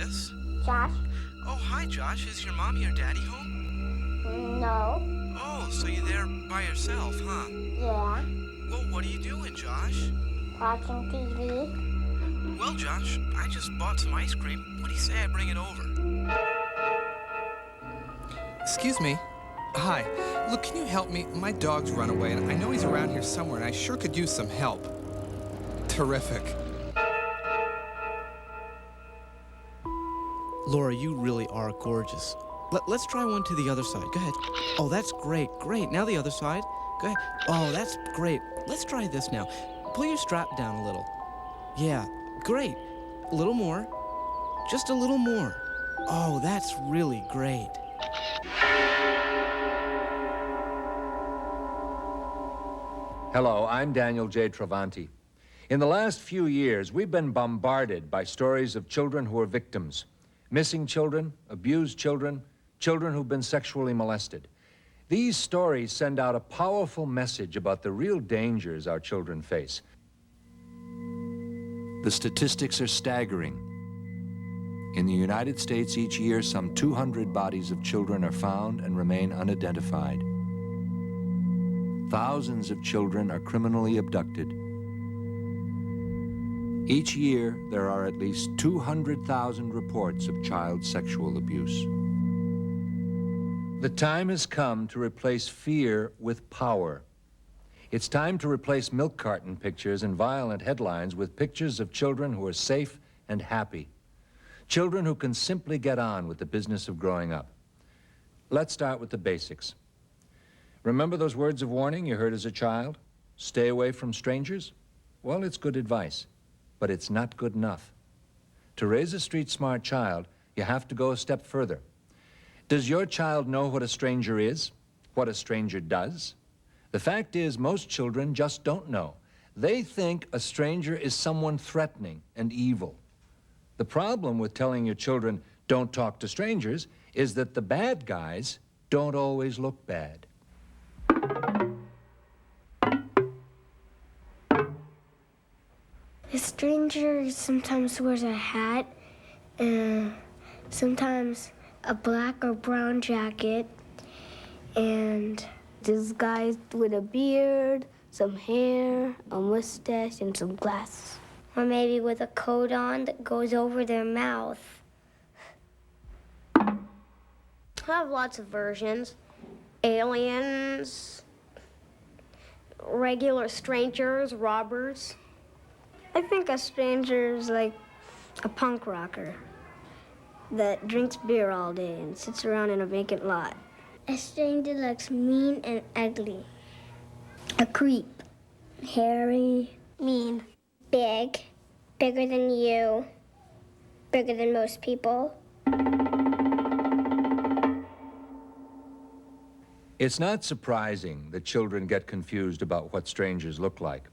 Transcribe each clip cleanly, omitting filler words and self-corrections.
Yes? Josh? Oh, hi, Josh. Is your mommy or daddy home? No. Oh, so you're there by yourself, huh? Yeah. Well, what are you doing, Josh? Watching TV. Well, Josh, I just bought some ice cream. What do you say I bring it over? Excuse me. Hi. Look, can you help me? My dog's run away, and I know he's around here somewhere, and I sure could use some help. Terrific. Laura, you really are gorgeous. Let's try one to the other side. Go ahead. Oh, that's great, great. Now the other side. Go ahead. Oh, that's great. Let's try this now. Pull your strap down a little. Yeah, great. A little more. Just a little more. Oh, that's really great. Hello, I'm Daniel J. Travanti. In the last few years, we've been bombarded by stories of children who are victims. Missing children, abused children, children who've been sexually molested. These stories send out a powerful message about the real dangers our children face. The statistics are staggering. In the United States each year, some 200 bodies of children are found and remain unidentified. Thousands of children are criminally abducted. Each year, there are at least 200,000 reports of child sexual abuse. The time has come to replace fear with power. It's time to replace milk carton pictures and violent headlines with pictures of children who are safe and happy. Children who can simply get on with the business of growing up. Let's start with the basics. Remember those words of warning you heard as a child? Stay away from strangers? Well, it's good advice, but it's not good enough. To raise a street-smart child, you have to go a step further. Does your child know what a stranger is? What a stranger does? The fact is, most children just don't know. They think a stranger is someone threatening and evil. The problem with telling your children, don't talk to strangers, is that the bad guys don't always look bad. A stranger sometimes wears a hat, and sometimes a black or brown jacket, and disguised with a beard, some hair, a mustache, and some glasses. Or maybe with a coat on that goes over their mouth. I have lots of versions. Aliens, regular strangers, robbers. I think a stranger is like a punk rocker that drinks beer all day and sits around in a vacant lot. A stranger looks mean and ugly. A creep. Hairy. Mean. Big. Bigger than you. Bigger than most people. It's not surprising that children get confused about what strangers look like.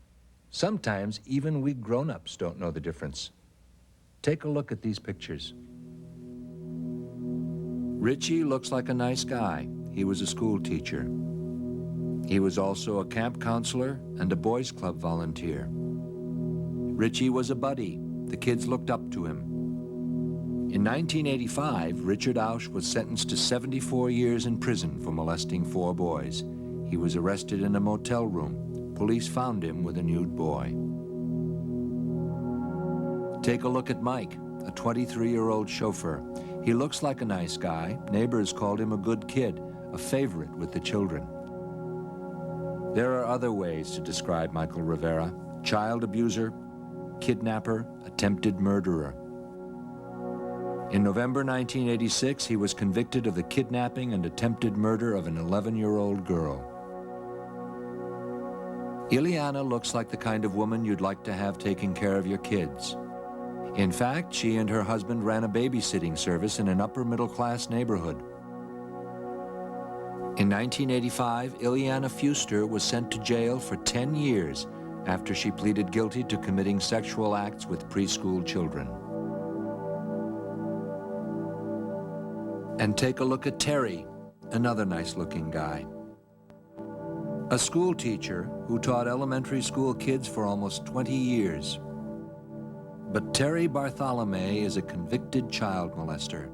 Sometimes even we grown-ups don't know the difference. Take a look at these pictures. Richie looks like a nice guy. He was a school teacher. He was also a camp counselor and a boys club volunteer. Richie was a buddy. The kids looked up to him. In 1985, Richard Ausch was sentenced to 74 years in prison for molesting 4 boys. He was arrested in a motel room. Police found him with a nude boy. Take a look at Mike, a 23-year-old chauffeur. He looks like a nice guy. Neighbors called him a good kid, a favorite with the children. There are other ways to describe Michael Rivera: child abuser, kidnapper, attempted murderer. In November 1986, he was convicted of the kidnapping and attempted murder of an 11-year-old girl. Ileana looks like the kind of woman you'd like to have taking care of your kids. In fact, she and her husband ran a babysitting service in an upper-middle-class neighborhood. In 1985, Ileana Fuster was sent to jail for 10 years after she pleaded guilty to committing sexual acts with preschool children. And take a look at Terry, another nice-looking guy. A school teacher who taught elementary school kids for almost 20 years. But Terry Bartholomew is a convicted child molester,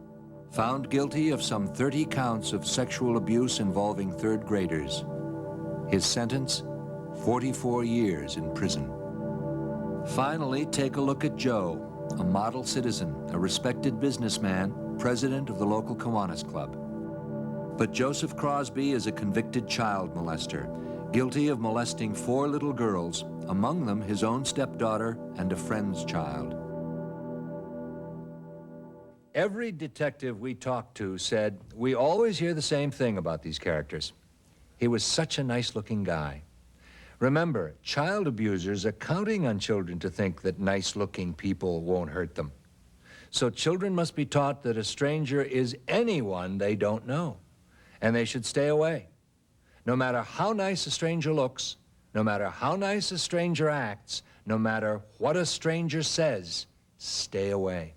found guilty of some 30 counts of sexual abuse involving third graders. His sentence, 44 years in prison. Finally, take a look at Joe, a model citizen, a respected businessman, president of the local Kiwanis Club. But Joseph Crosby is a convicted child molester, guilty of molesting 4 little girls, among them his own stepdaughter and a friend's child. Every detective we talked to said, we always hear the same thing about these characters. He was such a nice-looking guy. Remember, child abusers are counting on children to think that nice-looking people won't hurt them. So children must be taught that a stranger is anyone they don't know, and they should stay away. No matter how nice a stranger looks, no matter how nice a stranger acts, no matter what a stranger says, stay away.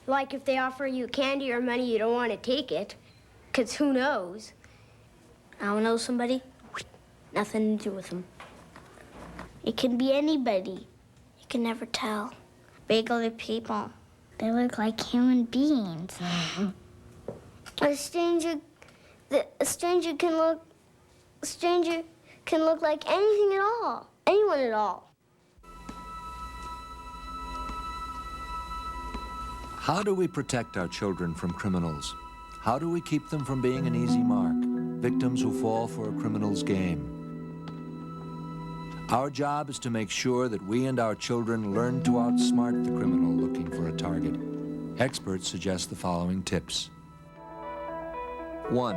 Like if they offer you candy or money, you don't want to take it, because who knows? I don't know somebody, nothing to do with them. It can be anybody. You can never tell. Regular people. They look like human beings. A stranger can look like anything at all. Anyone at all. How do we protect our children from criminals? How do we keep them from being an easy mark, victims who fall for a criminal's game? Our job is to make sure that we and our children learn to outsmart the criminal looking for a target. Experts suggest the following tips. 1.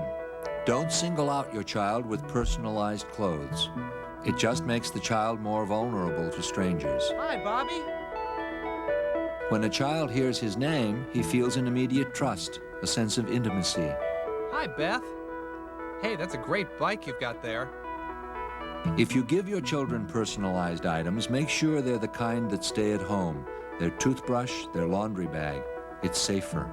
Don't single out your child with personalized clothes. It just makes the child more vulnerable to strangers. Hi, Bobby. When a child hears his name, he feels an immediate trust, a sense of intimacy. Hi, Beth. Hey, that's a great bike you've got there. If you give your children personalized items, make sure they're the kind that stay at home. Their toothbrush, their laundry bag. It's safer.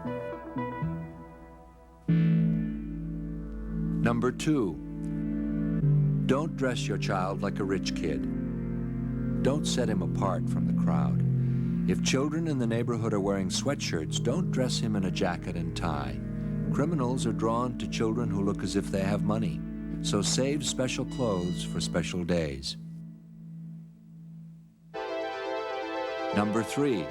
Number 2, don't dress your child like a rich kid. Don't set him apart from the crowd. If children in the neighborhood are wearing sweatshirts, don't dress him in a jacket and tie. Criminals are drawn to children who look as if they have money, so save special clothes for special days. Number 3,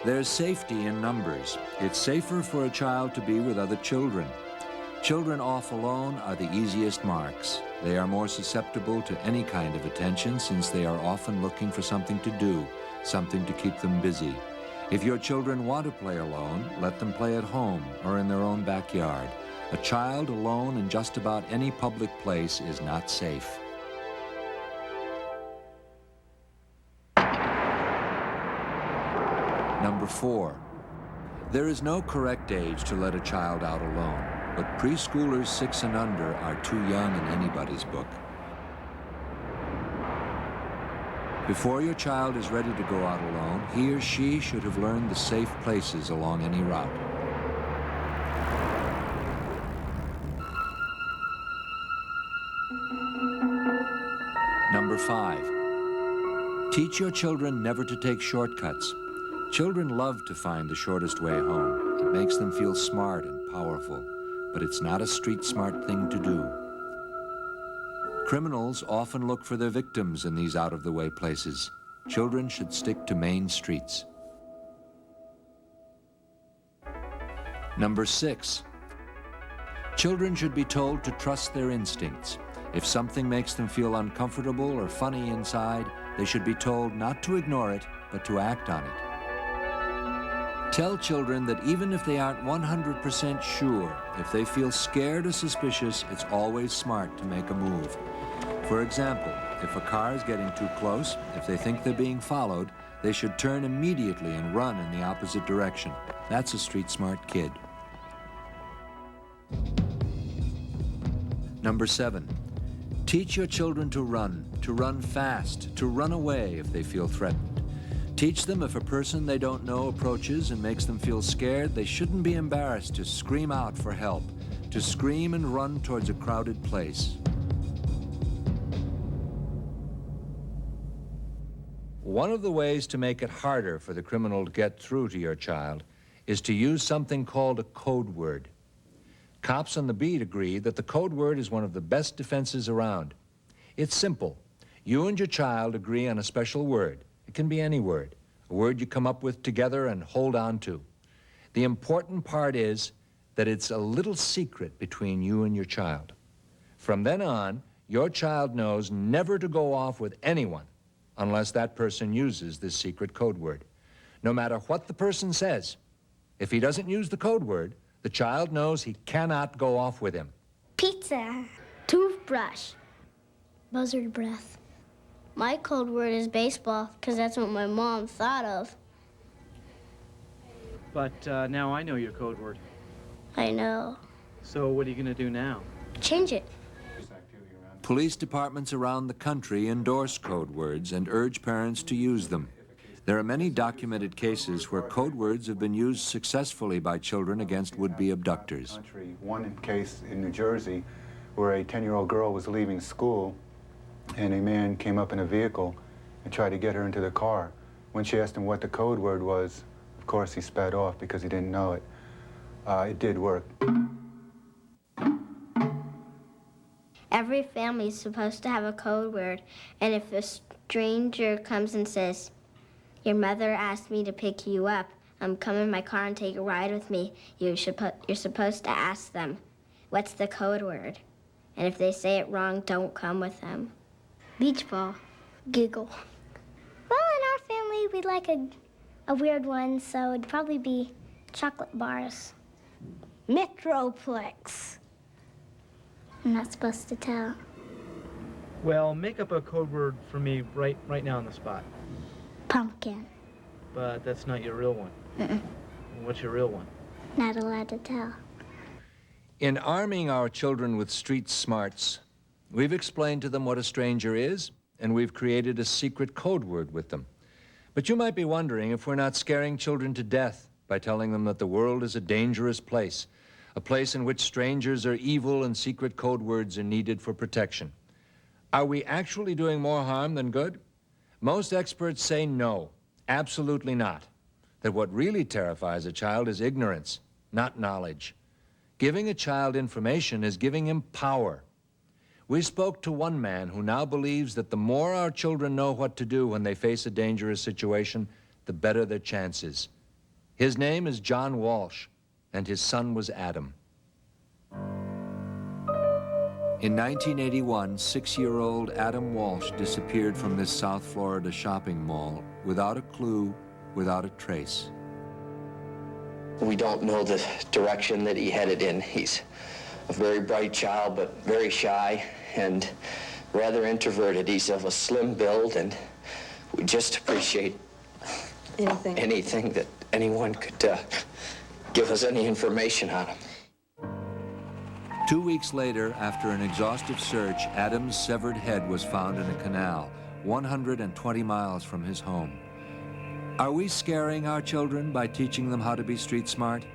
there's safety in numbers. It's safer for a child to be with other children. Children off alone are the easiest marks. They are more susceptible to any kind of attention since they are often looking for something to do, something to keep them busy. If your children want to play alone, let them play at home or in their own backyard. A child alone in just about any public place is not safe. Number 4, there is no correct age to let a child out alone, but preschoolers 6 and under are too young in anybody's book. Before your child is ready to go out alone, he or she should have learned the safe places along any route. Number 5, teach your children never to take shortcuts. Children love to find the shortest way home. It makes them feel smart and powerful, but it's not a street-smart thing to do. Criminals often look for their victims in these out-of-the-way places. Children should stick to main streets. Number 6, children should be told to trust their instincts. If something makes them feel uncomfortable or funny inside, they should be told not to ignore it, but to act on it. Tell children that even if they aren't 100% sure, if they feel scared or suspicious, it's always smart to make a move. For example, if a car is getting too close, if they think they're being followed, they should turn immediately and run in the opposite direction. That's a street-smart kid. Number 7, teach your children to run fast, to run away if they feel threatened. Teach them if a person they don't know approaches and makes them feel scared, they shouldn't be embarrassed to scream out for help, to scream and run towards a crowded place. One of the ways to make it harder for the criminal to get through to your child is to use something called a code word. Cops on the beat agree that the code word is one of the best defenses around. It's simple. You and your child agree on a special word. It can be any word, a word you come up with together and hold on to. The important part is that it's a little secret between you and your child. From then on, your child knows never to go off with anyone unless that person uses this secret code word. No matter what the person says, if he doesn't use the code word, the child knows he cannot go off with him. Pizza. Toothbrush. Buzzard breath. My code word is baseball because that's what my mom thought of. But now I know your code word. I know. So what are you going to do now? Change it. Police departments around the country endorse code words and urge parents to use them. There are many documented cases where code words have been used successfully by children against would-be abductors. One case in New Jersey where a 10-year-old girl was leaving school and a man came up in a vehicle and tried to get her into the car. When she asked him what the code word was, of course he sped off because he didn't know it. It did work. Every family is supposed to have a code word, and if a stranger comes and says, "Your mother asked me to pick you up. Come in my car and take a ride with me," you're supposed to ask them, "What's the code word?" And if they say it wrong, don't come with them. Beach ball. Giggle. Well, in our family, we like a weird one, so it'd probably be chocolate bars. Metroplex. I'm not supposed to tell. Well, make up a code word for me right now on the spot. Pumpkin. But that's not your real one. Mm-mm. What's your real one? Not allowed to tell. In arming our children with street smarts, we've explained to them what a stranger is, and we've created a secret code word with them. But you might be wondering if we're not scaring children to death by telling them that the world is a dangerous place, a place in which strangers are evil and secret code words are needed for protection. Are we actually doing more harm than good? Most experts say no, absolutely not. That what really terrifies a child is ignorance, not knowledge. Giving a child information is giving him power. We spoke to one man who now believes that the more our children know what to do when they face a dangerous situation, the better their chances. His name is John Walsh, and his son was Adam. In 1981, 6-year-old Adam Walsh disappeared from this South Florida shopping mall without a clue, without a trace. We don't know the direction that he headed in. He's a very bright child, but very shy and rather introverted. He's of a slim build, and we just appreciate anything that anyone could give us any information on him. 2 weeks later, after an exhaustive search, Adam's severed head was found in a canal 120 miles from his home. Are we scaring our children by teaching them how to be street smart?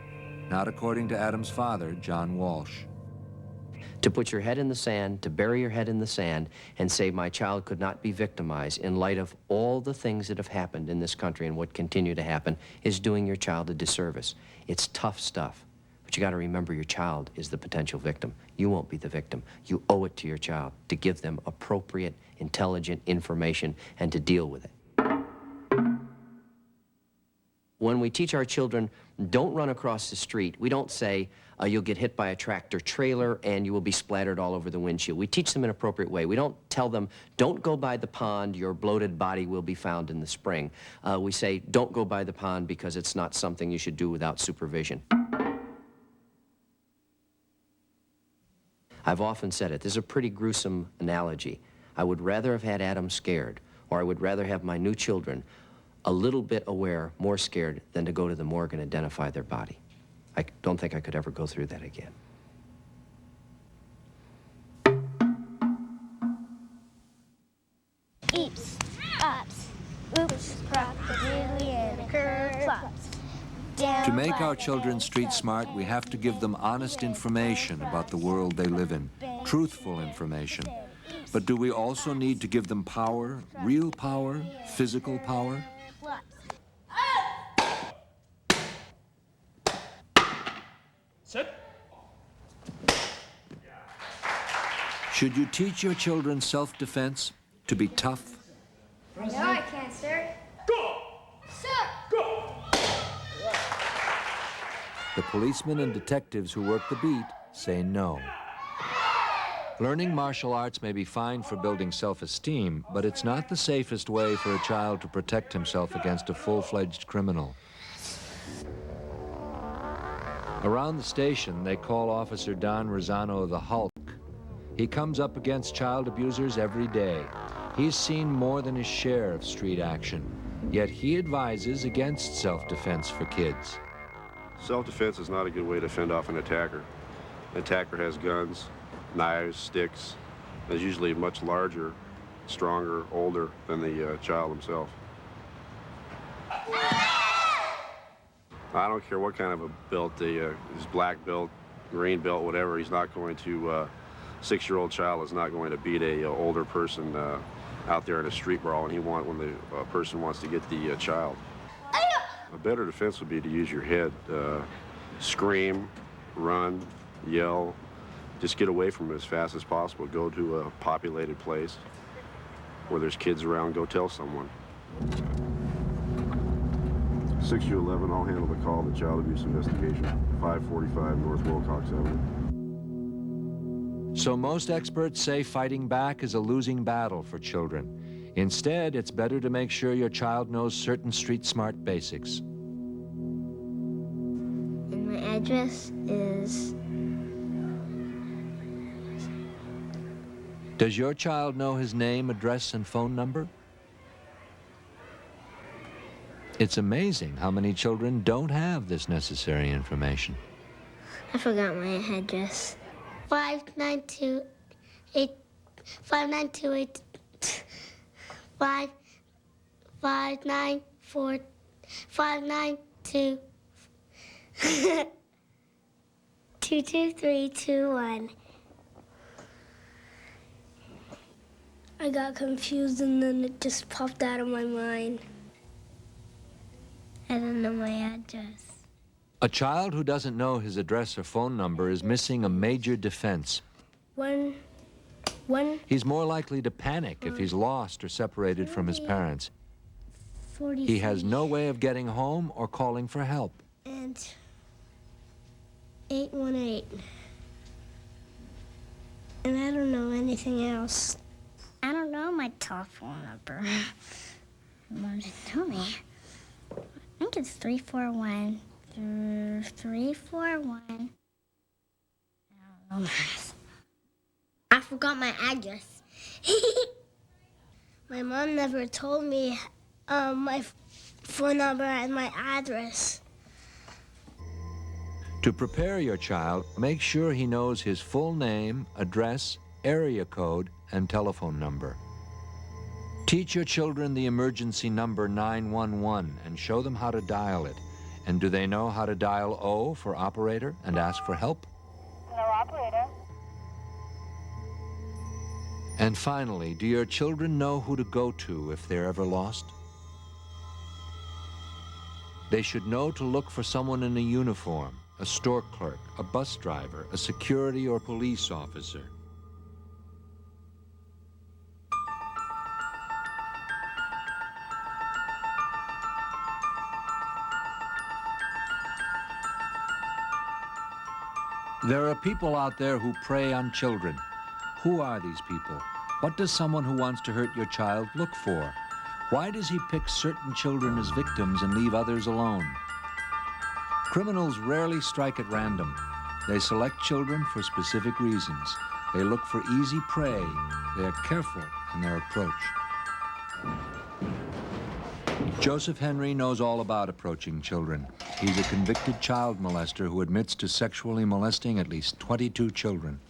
Not according to Adam's father, John Walsh. To put your head in the sand, to bury your head in the sand, and say my child could not be victimized in light of all the things that have happened in this country and what continue to happen is doing your child a disservice. It's tough stuff, but you got to remember your child is the potential victim. You won't be the victim. You owe it to your child to give them appropriate, intelligent information and to deal with it. When we teach our children, don't run across the street, we don't say, you'll get hit by a tractor trailer and you will be splattered all over the windshield. We teach them in an appropriate way. We don't tell them, don't go by the pond, your bloated body will be found in the spring. We say, don't go by the pond because it's not something you should do without supervision. I've often said it, this is a pretty gruesome analogy. I would rather have had Adam scared, or I would rather have my new children a little bit aware, more scared, than to go to the morgue and identify their body. I don't think I could ever go through that again. Eeps, ops, oops, crocodilian, curve flops. To make our children street smart, we have to give them honest information about the world they live in, truthful information. But do we also need to give them power, real power, physical power? Sit. Should you teach your children self-defense, to be tough? No, I can't, sir. Go! Sir! Go! The policemen and detectives who work the beat say no. Learning martial arts may be fine for building self-esteem, but it's not the safest way for a child to protect himself against a full-fledged criminal. Around the station, they call Officer Don Rosano the Hulk. He comes up against child abusers every day. He's seen more than his share of street action, yet he advises against self-defense for kids. Self-defense is not a good way to fend off an attacker. An attacker has guns, knives, sticks, and is usually much larger, stronger, older than the child himself. I don't care what kind of a build, his black belt, green belt, whatever, he's not going to, 6-year-old child is not going to beat a older person out there in a street brawl when the person wants to get the child. A better defense would be to use your head. Scream, run, yell, just get away from it as fast as possible. Go to a populated place where there's kids around, go tell someone. 6U11, I'll handle the call to child abuse investigation, 545 North Wilcox Avenue. So most experts say fighting back is a losing battle for children. Instead, it's better to make sure your child knows certain street-smart basics. And my address is... Does your child know his name, address, and phone number? It's amazing how many children don't have this necessary information. I forgot my address. 5928 5928 594 592 22321. I got confused and then it just popped out of my mind. I don't know my address. A child who doesn't know his address or phone number is missing a major defense. One. He's more likely to panic if he's lost or separated from his parents. 40. He has no way of getting home or calling for help. And 818. And I don't know anything else. I don't know my telephone number. Mom didn't tell me. I think it's 341. 341. I don't know math. I forgot my address. My mom never told me my phone number and my address. To prepare your child, make sure he knows his full name, address, area code, and telephone number. Teach your children the emergency number 911 and show them how to dial it. And do they know how to dial O for operator and ask for help? No, operator. And finally, do your children know who to go to if they're ever lost? They should know to look for someone in a uniform, a store clerk, a bus driver, a security or police officer. There are people out there who prey on children. Who are these people? What does someone who wants to hurt your child look for? Why does he pick certain children as victims and leave others alone? Criminals rarely strike at random. They select children for specific reasons. They look for easy prey. They are careful in their approach. Joseph Henry knows all about approaching children. He's a convicted child molester who admits to sexually molesting at least 22 children.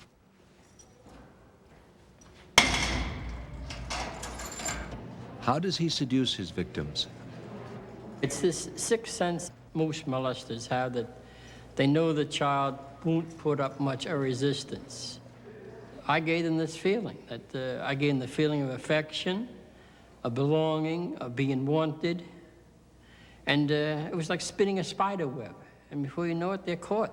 How does he seduce his victims? It's this sixth sense most molesters have, that they know the child won't put up much of resistance. I gave them this feeling, that I gave them the feeling of affection, of belonging, of being wanted. And it was like spinning a spider web. And before you know it, they're caught.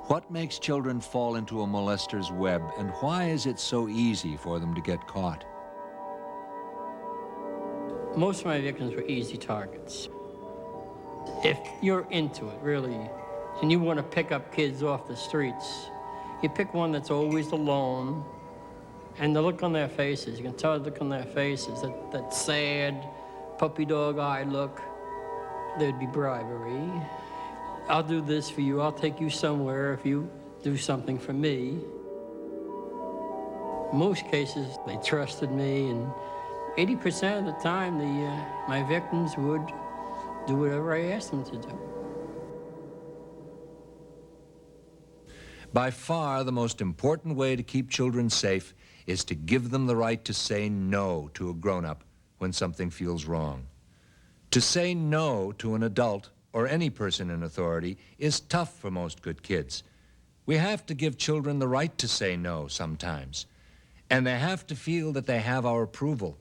What makes children fall into a molester's web, and why is it so easy for them to get caught? Most of my victims were easy targets. If you're into it, really, and you want to pick up kids off the streets, you pick one that's always alone, and the look on their faces, you can tell the look on their faces, that sad, puppy dog eye look, there'd be bribery. I'll do this for you, I'll take you somewhere if you do something for me. In most cases, they trusted me, and 80% of the time, my victims would do whatever I asked them to do. By far, the most important way to keep children safe is to give them the right to say no to a grown-up when something feels wrong. To say no to an adult or any person in authority is tough for most good kids. We have to give children the right to say no sometimes, and they have to feel that they have our approval.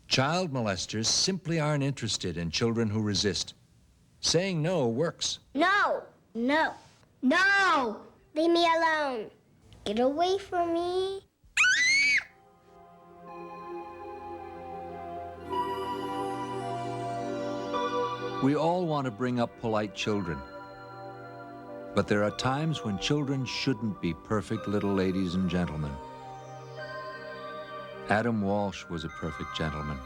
Child molesters simply aren't interested in children who resist. Saying no works. No! No! No! Leave me alone. Get away from me. We all want to bring up polite children. But there are times when children shouldn't be perfect little ladies and gentlemen. Adam Walsh was a perfect gentleman.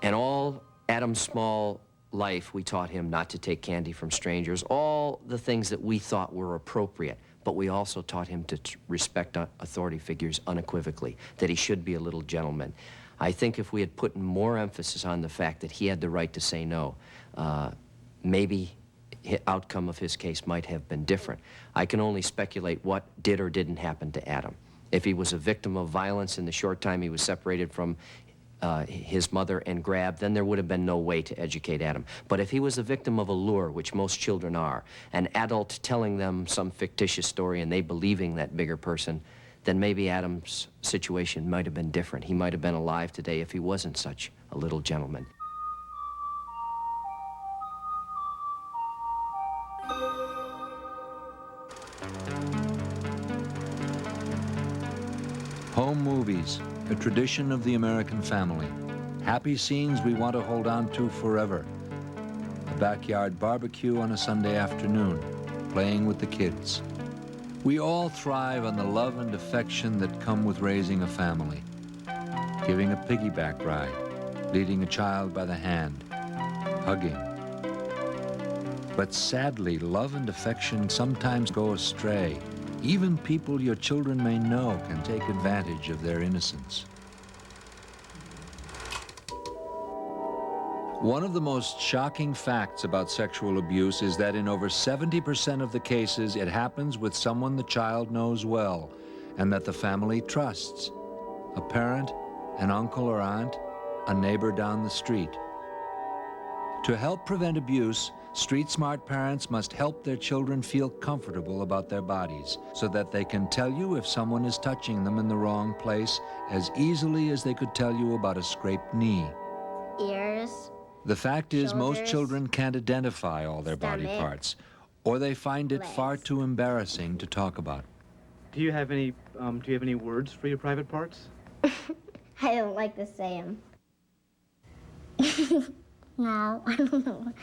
And all Adam's small life, we taught him not to take candy from strangers, all the things that we thought were appropriate. But we also taught him to respect authority figures unequivocally, that he should be a little gentleman. I think if we had put more emphasis on the fact that he had the right to say no, maybe the outcome of his case might have been different. I can only speculate what did or didn't happen to Adam. If he was a victim of violence in the short time he was separated from his mother and grabbed, then there would have been no way to educate Adam. But if he was a victim of a lure, which most children are, an adult telling them some fictitious story and they believing that bigger person, then maybe Adam's situation might have been different. He might have been alive today if he wasn't such a little gentleman. Home movies, a tradition of the American family. Happy scenes we want to hold on to forever. A backyard barbecue on a Sunday afternoon, playing with the kids. We all thrive on the love and affection that come with raising a family. Giving a piggyback ride, leading a child by the hand, hugging. But sadly, love and affection sometimes go astray. Even people your children may know can take advantage of their innocence. One of the most shocking facts about sexual abuse is that in over 70% of the cases, it happens with someone the child knows well and that the family trusts. A parent, an uncle or aunt, a neighbor down the street. To help prevent abuse, street-smart parents must help their children feel comfortable about their bodies so that they can tell you if someone is touching them in the wrong place as easily as they could tell you about a scraped knee. Ears. The fact is, most Shoulders, children can't identify all their body stomach, parts, or they find it far legs. too embarrassing to talk about. Do you have any words for your private parts? I don't like to say them. No, I don't know.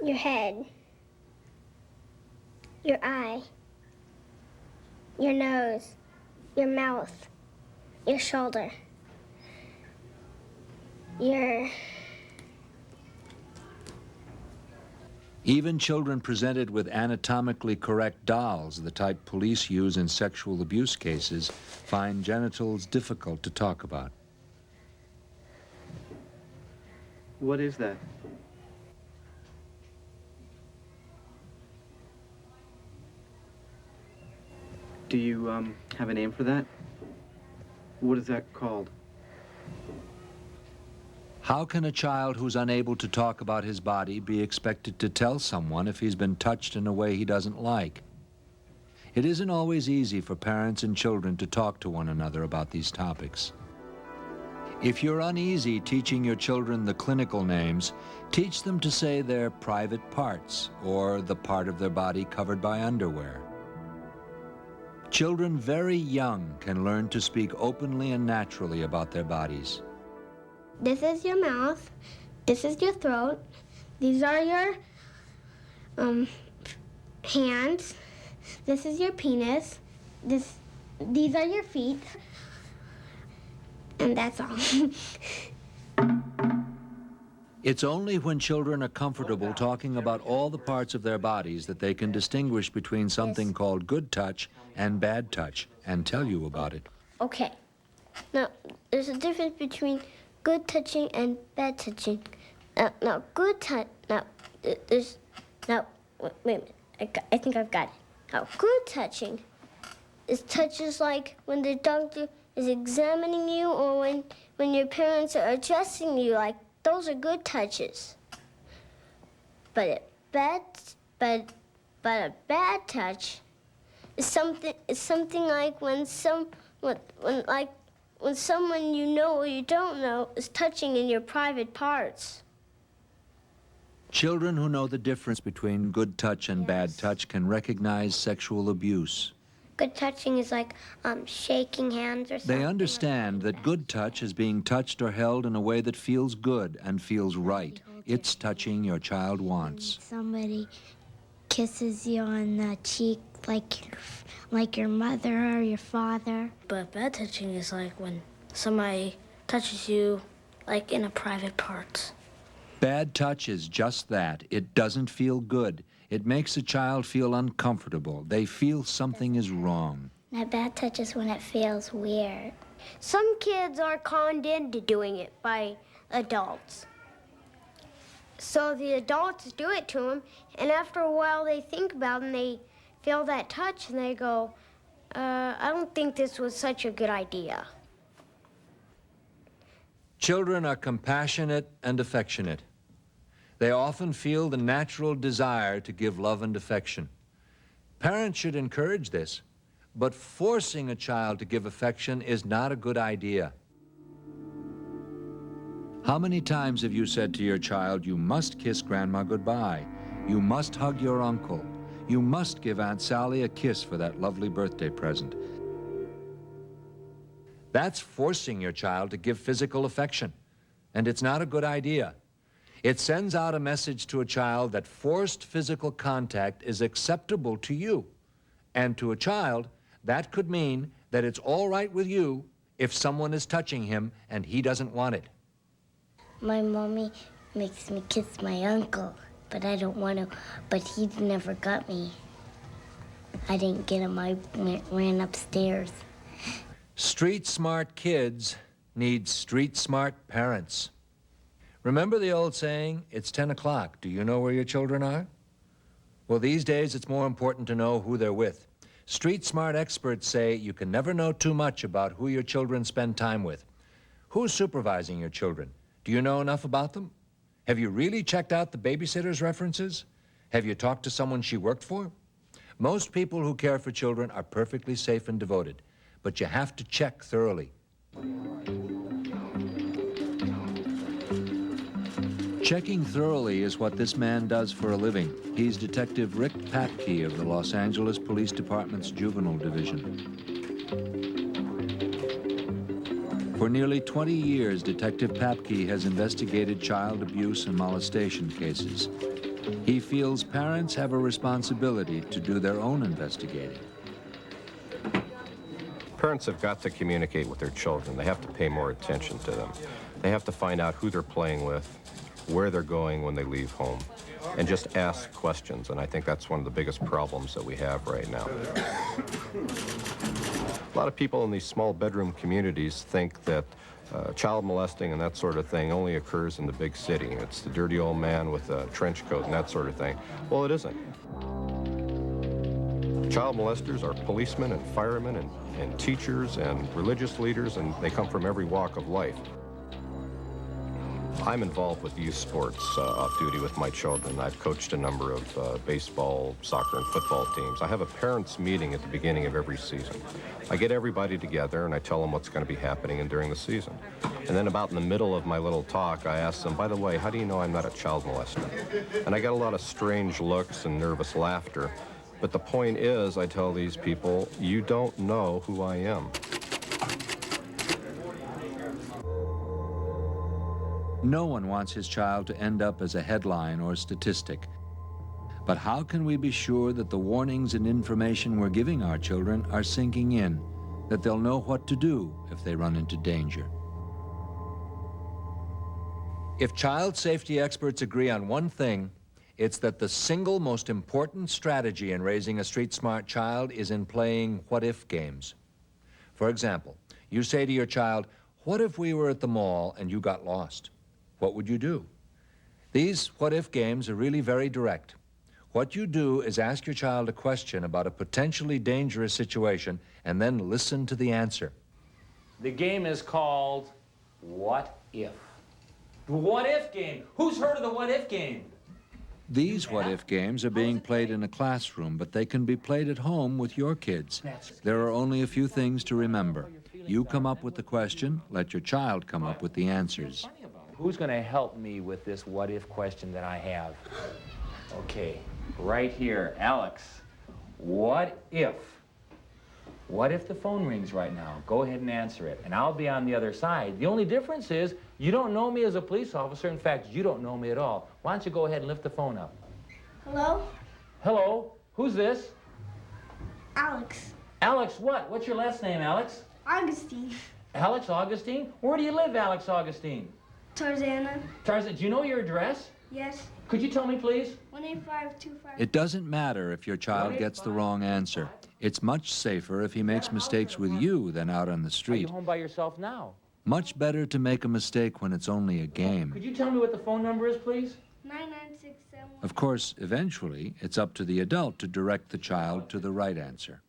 Your head. Your eye. Your nose. Your mouth. Your shoulder. Your... Even children presented with anatomically correct dolls, the type police use in sexual abuse cases, find genitals difficult to talk about. What is that? Do you have a name for that? What is that called? How can a child who's unable to talk about his body be expected to tell someone if he's been touched in a way he doesn't like? It isn't always easy for parents and children to talk to one another about these topics. If you're uneasy teaching your children the clinical names, teach them to say their private parts or the part of their body covered by underwear. Children very young can learn to speak openly and naturally about their bodies. This is your mouth. This is your throat. These are your hands. This is your penis. These are your feet. And that's all. It's only when children are comfortable talking about all the parts of their bodies that they can distinguish between something called good touch and bad touch and tell you about it. Okay. Now, there's a difference between good touching and bad touching. Now, good touch. Now, there's. Now, wait a minute. I think I've got it. Now, good touching is touches like when the doctor is examining you or when your parents are adjusting you. Like, those are good touches. But a bad touch is something like when someone you know or you don't know is touching in your private parts. Children who know the difference between good touch and bad touch can recognize sexual abuse. Good touching is like shaking hands or something. They understand that good touch is being touched or held in a way that feels good and feels right. It's touching your child wants. Somebody kisses you on the cheek like your mother or your father. But bad touching is like when somebody touches you like in a private part. Bad touch is just that. It doesn't feel good. It makes a child feel uncomfortable. They feel something is wrong. Now, bad touch is when it feels weird. Some kids are conned into doing it by adults. So the adults do it to them, and after a while they think about it and they feel that touch and they go, I don't think this was such a good idea. Children are compassionate and affectionate. They often feel the natural desire to give love and affection. Parents should encourage this, but forcing a child to give affection is not a good idea. How many times have you said to your child, you must kiss Grandma goodbye, you must hug your uncle, you must give Aunt Sally a kiss for that lovely birthday present? That's forcing your child to give physical affection, and it's not a good idea. It sends out a message to a child that forced physical contact is acceptable to you. And to a child, that could mean that it's all right with you if someone is touching him and he doesn't want it. My mommy makes me kiss my uncle, but I don't want to. But he never got me. I didn't get him. I ran upstairs. Street-smart kids need street-smart parents. Remember the old saying, it's 10 o'clock. Do you know where your children are? Well, these days it's more important to know who they're with. Street-smart experts say you can never know too much about who your children spend time with. Who's supervising your children? Do you know enough about them? Have you really checked out the babysitter's references? Have you talked to someone she worked for? Most people who care for children are perfectly safe and devoted, but you have to check thoroughly. Checking thoroughly is what this man does for a living. He's Detective Rick Papke of the Los Angeles Police Department's Juvenile Division. For nearly 20 years, Detective Papke has investigated child abuse and molestation cases. He feels parents have a responsibility to do their own investigating. Parents have got to communicate with their children. They have to pay more attention to them. They have to find out who they're playing with, where they're going when they leave home, and just ask questions. And I think that's one of the biggest problems that we have right now. A lot of people in these small bedroom communities think that child molesting and that sort of thing only occurs in the big city. It's the dirty old man with a trench coat and that sort of thing. Well, it isn't. Child molesters are policemen and firemen and teachers and religious leaders, and they come from every walk of life. I'm involved with youth sports off-duty with my children. I've coached a number of baseball, soccer, and football teams. I have a parents' meeting at the beginning of every season. I get everybody together and I tell them what's going to be happening during the season. And then about in the middle of my little talk, I ask them, by the way, how do you know I'm not a child molester? And I get a lot of strange looks and nervous laughter. But the point is, I tell these people, you don't know who I am. No one wants his child to end up as a headline or statistic. But how can we be sure that the warnings and information we're giving our children are sinking in, that they'll know what to do if they run into danger? If child safety experts agree on one thing, it's that the single most important strategy in raising a street-smart child is in playing what-if games. For example, you say to your child, what if we were at the mall and you got lost? What would you do? These what-if games are really very direct. What you do is ask your child a question about a potentially dangerous situation and then listen to the answer. The game is called What If? The What If game. Who's heard of the What If game? These what-if games are being played in a classroom, but they can be played at home with your kids. There are only a few things to remember. You come up with the question, let your child come up with the answers. Who's going to help me with this what if question that I have? Okay, right here, Alex. What if the phone rings right now? Go ahead and answer it, and I'll be on the other side. The only difference is you don't know me as a police officer. In fact, you don't know me at all. Why don't you go ahead and lift the phone up? Hello? Hello? Who's this? Alex. Alex what? What's your last name, Alex? Augustine. Alex Augustine? Where do you live, Alex Augustine? Tarzana. Tarzan, do you know your address? Yes. Could you tell me, please? 18525. It doesn't matter if your child gets the wrong answer. It's much safer if he makes mistakes with you than out on the Are street. you home by yourself now? Much better to make a mistake when it's only a game. Could you tell me what the phone number is, please? 99671. Of course, eventually, it's up to the adult to direct the child to the right answer.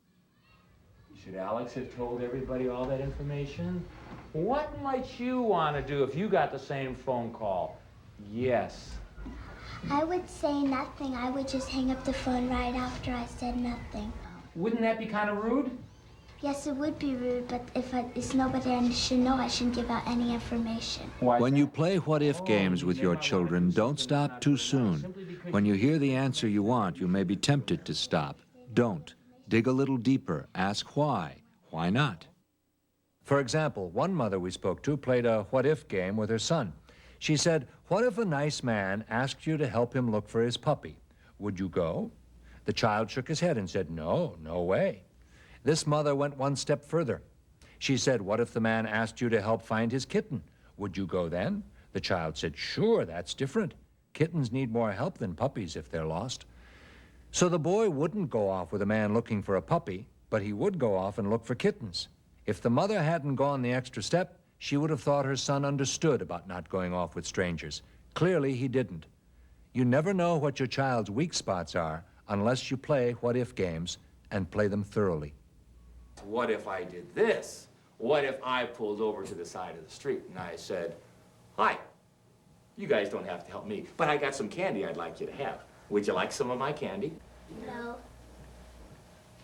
Should Alex have told everybody all that information? What might you want to do if you got the same phone call? Yes. I would say nothing. I would just hang up the phone right after I said nothing. Wouldn't that be kind of rude? Yes, it would be rude, but if it's nobody I should know, I shouldn't give out any information. When you play what-if games with your children, don't stop too soon. When you hear the answer you want, you may be tempted to stop. Don't. Dig a little deeper. Ask why. Why not? For example, one mother we spoke to played a what-if game with her son. She said, what if a nice man asked you to help him look for his puppy? Would you go? The child shook his head and said, no, no way. This mother went one step further. She said, what if the man asked you to help find his kitten? Would you go then? The child said, sure, that's different. Kittens need more help than puppies if they're lost. So the boy wouldn't go off with a man looking for a puppy, but he would go off and look for kittens. If the mother hadn't gone the extra step, she would have thought her son understood about not going off with strangers. Clearly, he didn't. You never know what your child's weak spots are unless you play what-if games and play them thoroughly. What if I did this? What if I pulled over to the side of the street and I said, hi, you guys don't have to help me, but I got some candy I'd like you to have. Would you like some of my candy? No.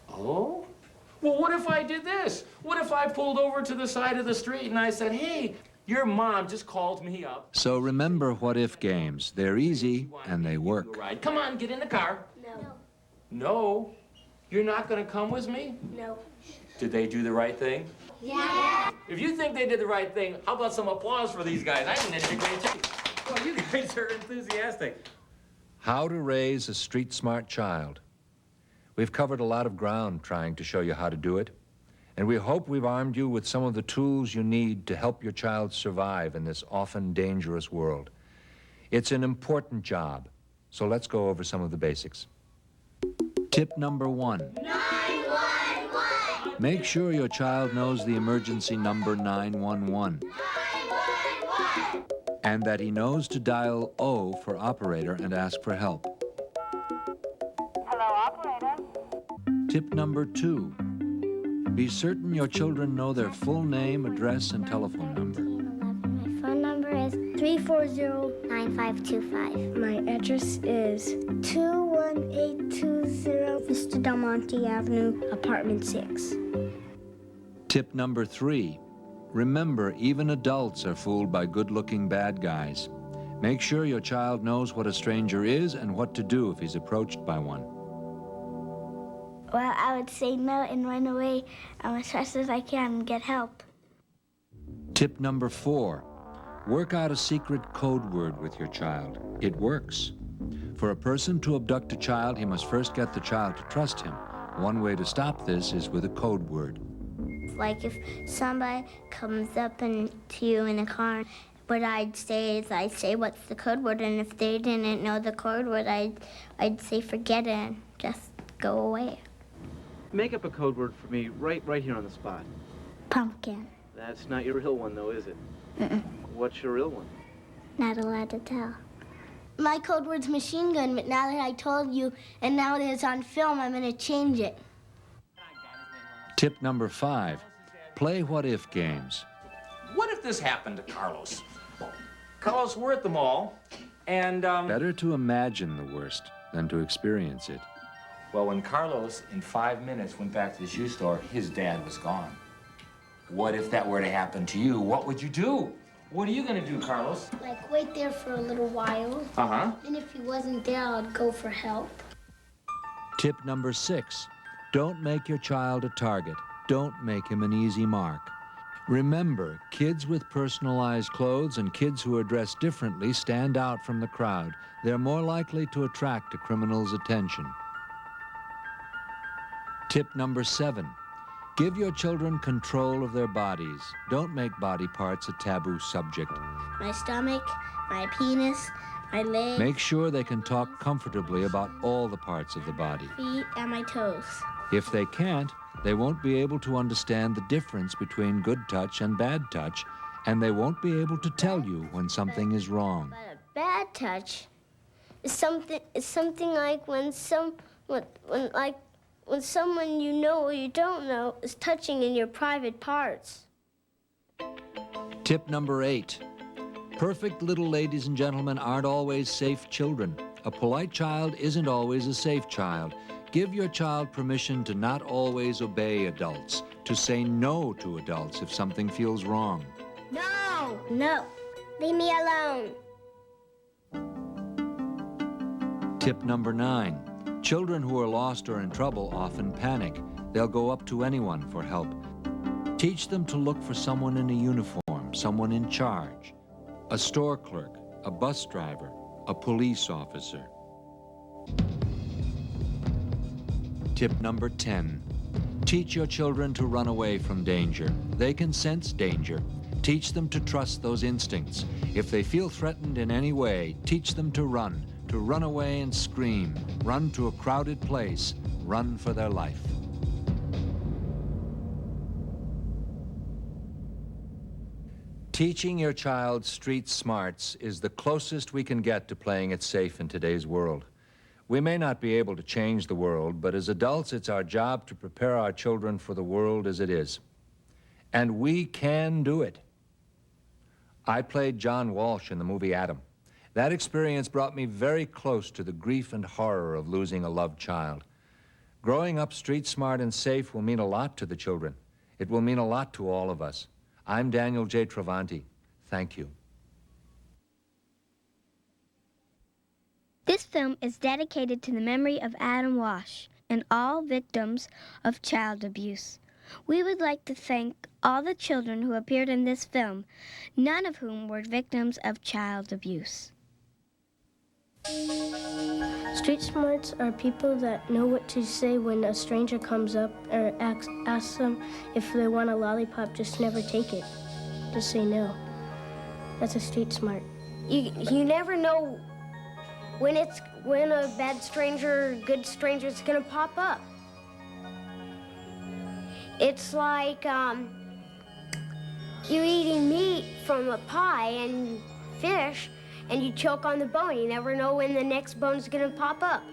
Oh? Well, what if I did this? What if I pulled over to the side of the street and I said, hey, your mom just called me up. So remember what-if games. They're easy and they work. Come on, get in the car. No. No? You're not going to come with me? No. Did they do the right thing? Yeah. If you think they did the right thing, how about some applause for these guys? I think they did a great job. Well, you guys are enthusiastic. How to raise a street-smart child. We've covered a lot of ground trying to show you how to do it, and we hope we've armed you with some of the tools you need to help your child survive in this often dangerous world. It's an important job, so let's go over some of the basics. Tip number 1. 911. Make sure your child knows the emergency number 911. 911. And that he knows to dial O for operator and ask for help. Hello, operator. Tip number 2. Be certain your children know their full name, address, and telephone number. My phone number is 340-9525. My address is 21820 Mr. Del Monte Avenue, apartment 6. Tip number 3. Remember, even adults are fooled by good-looking bad guys. Make sure your child knows what a stranger is and what to do if he's approached by one. Well, I would say no and run away as fast as I can and get help. Tip number 4. Work out a secret code word with your child. It works. For a person to abduct a child, he must first get the child to trust him. One way to stop this is with a code word. Like if somebody comes up to you in a car, what I'd say is I'd say, what's the code word? And if they didn't know the code word, I'd say, forget it and just go away. Make up a code word for me right here on the spot. Pumpkin. That's not your real one, though, is it? Mm-mm. What's your real one? Not allowed to tell. My code word's machine gun, but now that I told you and now that it's on film, I'm gonna change it. Tip number 5. Play what-if games. What if this happened to Carlos? Carlos, we're at the mall, and, Better to imagine the worst than to experience it. Well, when Carlos, in 5 minutes, went back to the shoe store, his dad was gone. What if that were to happen to you? What would you do? What are you gonna do, Carlos? Like, wait there for a little while. Uh-huh. And if he wasn't there, I'd go for help. Tip number 6. Don't make your child a target. Don't make him an easy mark. Remember, kids with personalized clothes and kids who are dressed differently stand out from the crowd. They're more likely to attract a criminal's attention. Tip number 7. Give your children control of their bodies. Don't make body parts a taboo subject. My stomach, my penis, my legs, Make sure they can talk comfortably about all the parts of the body. feet, and my toes. If they can't, they won't be able to understand the difference between good touch and bad touch, and they won't be able to tell you when something is wrong. But a bad touch is something like when someone you know or you don't know is touching in your private parts. Tip number 8. Perfect little ladies and gentlemen aren't always safe children. A polite child isn't always a safe child. Give your child permission to not always obey adults, to say no to adults if something feels wrong. No! No. Leave me alone. Tip number 9. Children who are lost or in trouble often panic. They'll go up to anyone for help. Teach them to look for someone in a uniform, someone in charge, a store clerk, a bus driver, a police officer. Tip number 10. Teach your children to run away from danger. They can sense danger. Teach them to trust those instincts. If they feel threatened in any way, teach them to run away and scream, run to a crowded place, run for their life. Teaching your child street smarts is the closest we can get to playing it safe in today's world. We may not be able to change the world, but as adults, it's our job to prepare our children for the world as it is. And we can do it. I played John Walsh in the movie Adam. That experience brought me very close to the grief and horror of losing a loved child. Growing up street smart and safe will mean a lot to the children. It will mean a lot to all of us. I'm Daniel J. Travanti. Thank you. This film is dedicated to the memory of Adam Walsh and all victims of child abuse. We would like to thank all the children who appeared in this film, none of whom were victims of child abuse. Street smarts are people that know what to say when a stranger comes up or asks them if they want a lollipop. Just never take it. Just say no. That's a street smart. You never know when a bad stranger, good stranger is gonna pop up. It's like you're eating meat from a pie and fish, and you choke on the bone. You never know when the next bone's gonna pop up.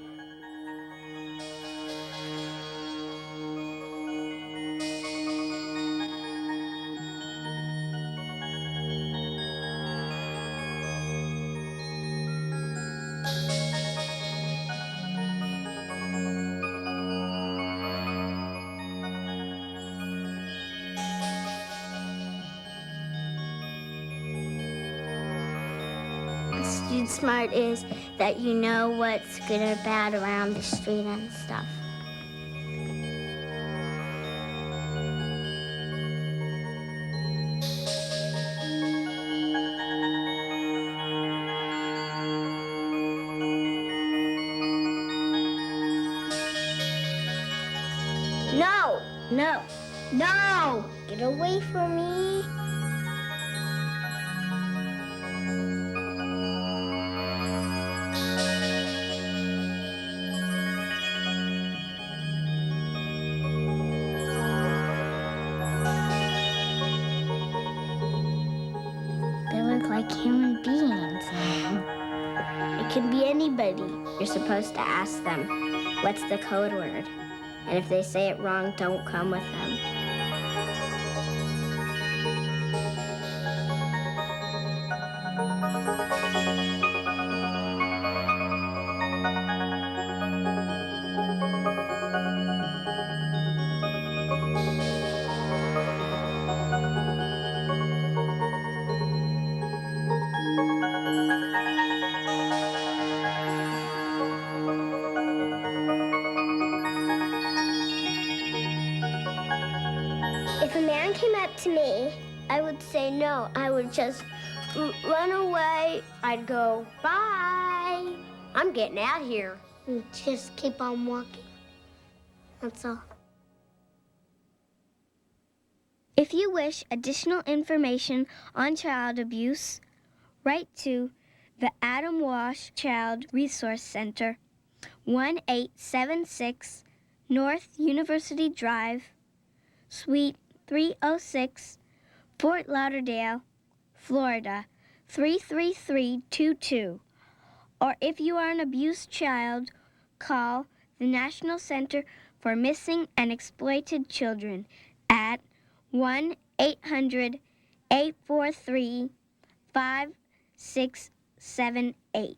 Street smart is that you know what's good or bad around the street and stuff. No! No! No! Get away from me! They look like human beings. It can be anybody. You're supposed to ask them, what's the code word? And if they say it wrong, don't come with them. If a man came up to me, I would say no. I would just run away. I'd go, bye. I'm getting out of here. And just keep on walking. That's all. If you wish additional information on child abuse, write to the Adam Walsh Child Resource Center, 1876 North University Drive, Suite 306, Fort Lauderdale, Florida, 33322. Or if you are an abused child, call the National Center for Missing and Exploited Children at 1-800-843-5678.